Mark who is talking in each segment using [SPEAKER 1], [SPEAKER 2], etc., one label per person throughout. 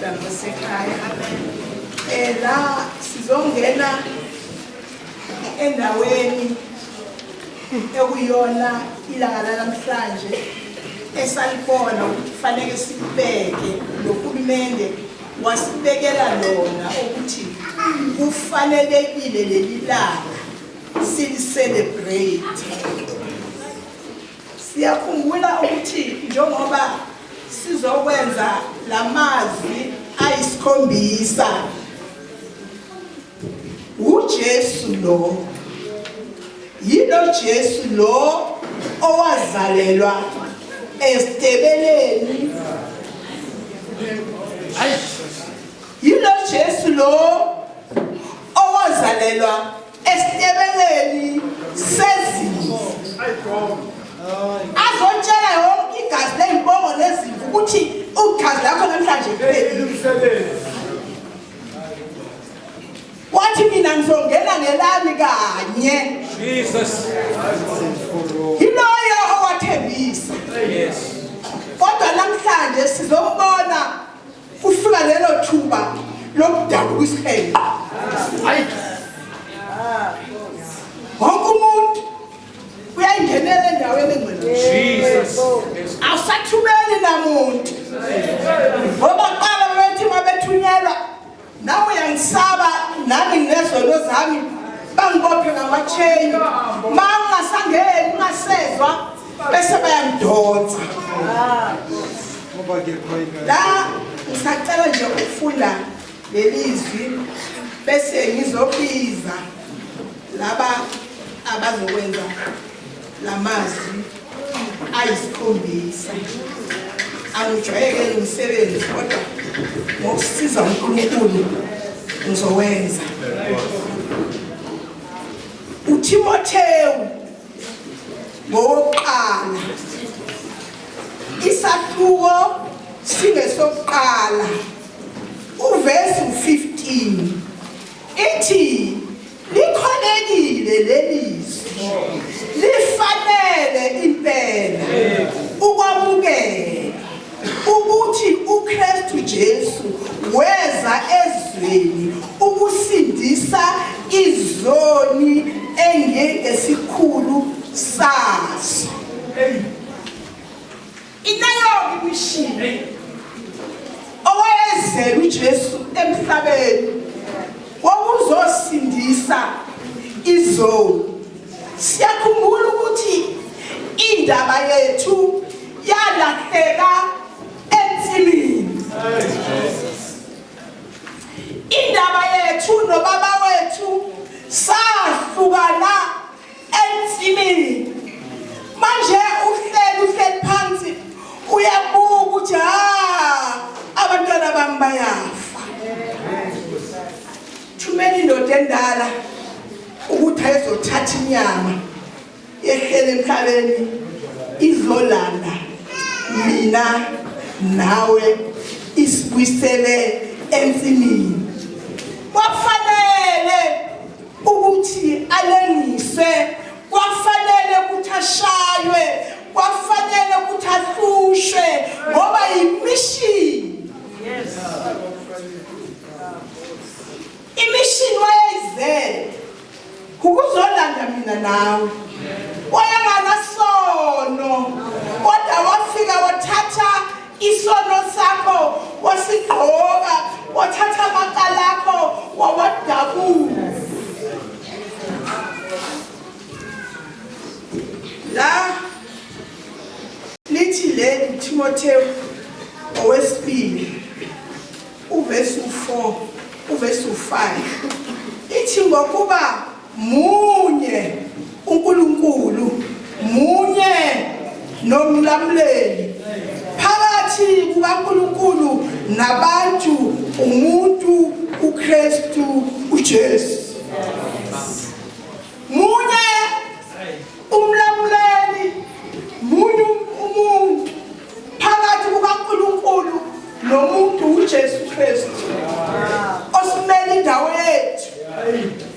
[SPEAKER 1] bantwana basekhaya. La sizongena endaweni ekuyona ilanga namhlanje esalibona ukuthi kufanele sibeke nohulumende wasibekela lona ukuthi kufanelekile leli langa celebrate. Siyakhumbula ukuthi njengoba sizokwenza lamazwi ayisikhombisa uJesu lo yilo Jesu lo owazalelwa esitebeleni, yilo Jesu lo owazalelwa esitebeleni sezimo, azotshela yonke igazi ley'mbongo nezimvu ukuthi ugazi lakho namhlanje kuphelile. Wathi mina ngizongena ngelami kanye. Jesus. Yiloyo owathembisa. Yes. Kodwa namhlanje sizombona kufika lelo thuba lokudabuka isihenqo. Hayi. Wonke umuntu uyayingenela endaweni engcwele. Jesus. Awusathumeli namuntu. Ngoba qala bethi mabethunyelwa nawe uyangisaba nami nginezono zami bangibophe ngamachain mangasangeni ngasezwa bese bayangidonsa. La ngisacela nje ukufunda lelizwi bese ngizobiza laba abazokwenza lamazwi ayisikhombisa. Angijwayele umsebenzi kodwa ngokusiza uNkulunkulu ngizowenza. uTimothewu ngoqala isahluko singesokuqala uvesi 15 ithi likholekile lelizwi lifanele impela ukwamukela ukuthi uKristu Jesu weza ezweni ukusindisa izoni engesikhulu sazo. Inayo imishini owayezela uJesu emhlabeni wawuzosindisa izoni. Siyakhumbula ukuthi indaba yethu yalahleka ensimini. Indaba yethu nobaba wethu sahlukana ensimini. Manje uhleli phansi uyabuka ukuthi abantwana bami bayafa. Thumela indoda endala ukuthi ayezothatha inyama yehlele emhlabeni izolanda mina nawe isibuyisele ensimini. Kwafanele ukuthi alengiswe, kwafanele ukuthi ashaywe, kwafanele ukuthi ahlushwe ngoba imishini. Yes. Imishini wayezele ukuzolanda mina nawe. Wayenganasono kodwa wafika wathatha isono sakho wasigqoka, wathatha amaqala akho wawadabula. La lithi leli Timothewu owesibili uvesi 4 uvesi 5 ithi ngokuba munye uNkulunkulu munye nomlamuleli phakathi kukaNkulunkulu nabantu umuntu uKristu uJesu. Munye umlamuleli munye umuntu phakathi kukaNkulunkulu nomuntu uJesu Kristu osimele indawo yethu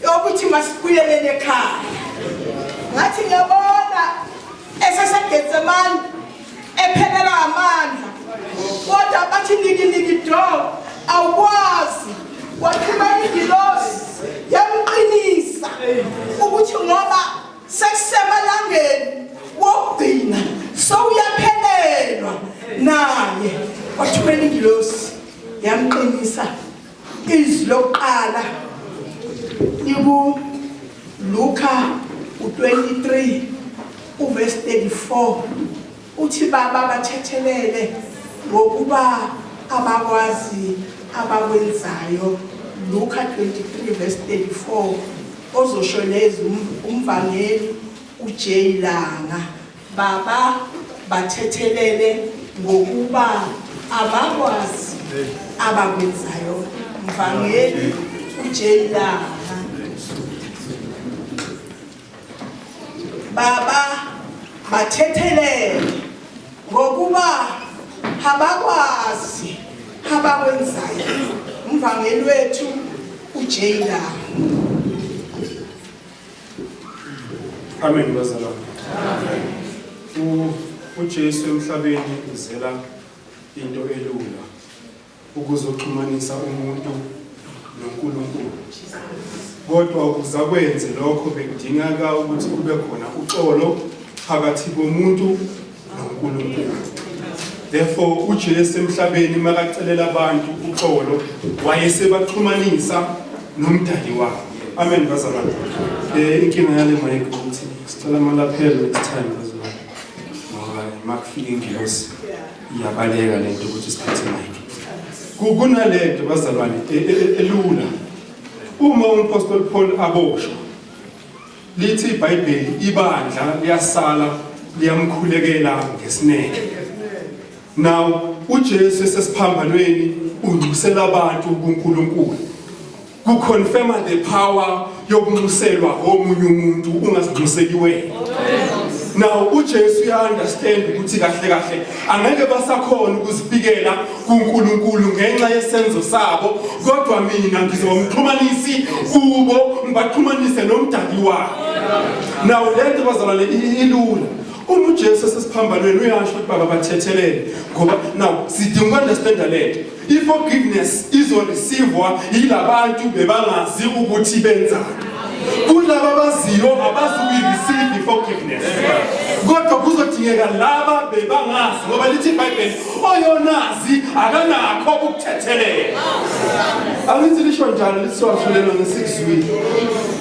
[SPEAKER 1] yokuthi masibuyelele ekhaya. Ngathi ngiyabona eseseGetsemane ephelelwa amandla kodwa bathi niki do awukwazi wathumela ingilosi yamqinisa ukuthi ngoba sekusemalangeni wokugcina sowuyaphelelwa naye wathumela ingilosi yamqinisa. Izwi lokuqala iku Luka 23 uverse 34 uthi baba bathethelele ngokuba abakwazi abakwenzayo. Luka 23 verse 34 ozoshoneza umvangeli uJayilanga. Baba bathethelele ngokuba abakwazi abakwenzayo. Umvangeli uJayilanga. Baba bathethelele ngokuba abakwazi abakwenzayo. Umvangeli wethu uJayilanga.
[SPEAKER 2] Amen bazalwane. uJesu emhlabeni uzela into elula ukuzoxhumanisa umuntu noNkulunkulu. Kodwa ukuze akwenze lokho bekudingeka ukuthi kube khona uxolo phakathi komuntu noNkulunkulu. Therefore uJesu emhlabeni makacelela abantu uxolo wayesebaxhumanisa nomdali wabo. Amen bazalwane. Inkinga yale mic ukuthi sicela malaphelo next time bazalwane. Ngoba makufika ingilosi iyabaleka lento ukuthi siphethe mic. Kunalento bazalwane elula. Uma uMaster Paul aboshwa lithi iBhayibheli ibandla liyasala liyamkhulekela ngesineke. Now uJesu esesiphambanweni ungcusela abantu kuNkulunkulu. Kuconfirm the power yokuncuselwa omunye umuntu ungazicuseli wena. Now uJesu uyaunderstand ukuthi kahle kahle angeke basakhona ukuzifikela kuNkulunkulu ngenxa yesenzo sabo, kodwa mina ngizomxhumanisi kubo ngibaxhumanise nomdali wabo. Now lento bazalwane ilula. Uma uJesu esesiphambanweni uyasho ukuthi baba bathethelele ngoba now sidinga understand lento. Forgiveness izoreceivewa yilabantu bebangazi ukuthi benzani. Kulabo abaziyo abazuyireceive forgiveness. Kodwa kuzodingeka laba bebangazi ngoba lithi iBhayibheli oyonazi akanakho ukuthethelela. Alithi lisho njalo liswahlulela ngesizwi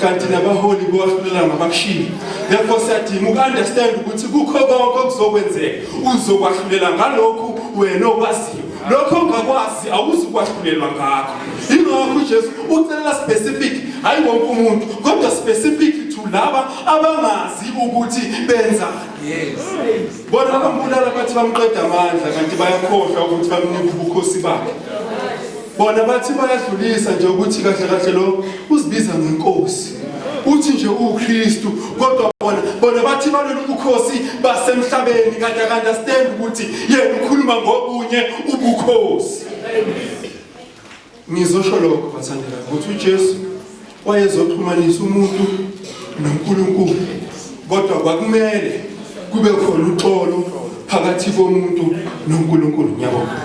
[SPEAKER 2] kanti nabaholi bowahlulela ngabakushiya. Therefore siyadinga ukunderstand ukuthi kukho konke okuzokwenzeka uzokwahlulela ngalokhu wena okwaziyo. Lokho ongakwazi awuzukwahlulela ngakho. Ingakho uJesu ucelela specific hayi wonke umuntu kodwa specific to laba abangazi ukuthi benza. Yes. Bona abambulala bathi bamqeda amandla kanti bayakhohlwa ukuthi bamnika ubukhosi bakhe. Bona bathi bayadlulisa nje ukuthi kahle kahle lo uzibiza ngenkosi. Uthi nje uKristu kodwa bona bathi balolu ubukhosi basemhlabeni kanti understand ukuthi yena ukhuluma ngobunye ubukhosi. Ngizosho lokho bathandela ukuthi uJesu wayezoxhumanisa umuntu noNkulunkulu, kodwa kwakumele kube khona uxolo phakathi komuntu noNkulunkulu. Ngiyabonga.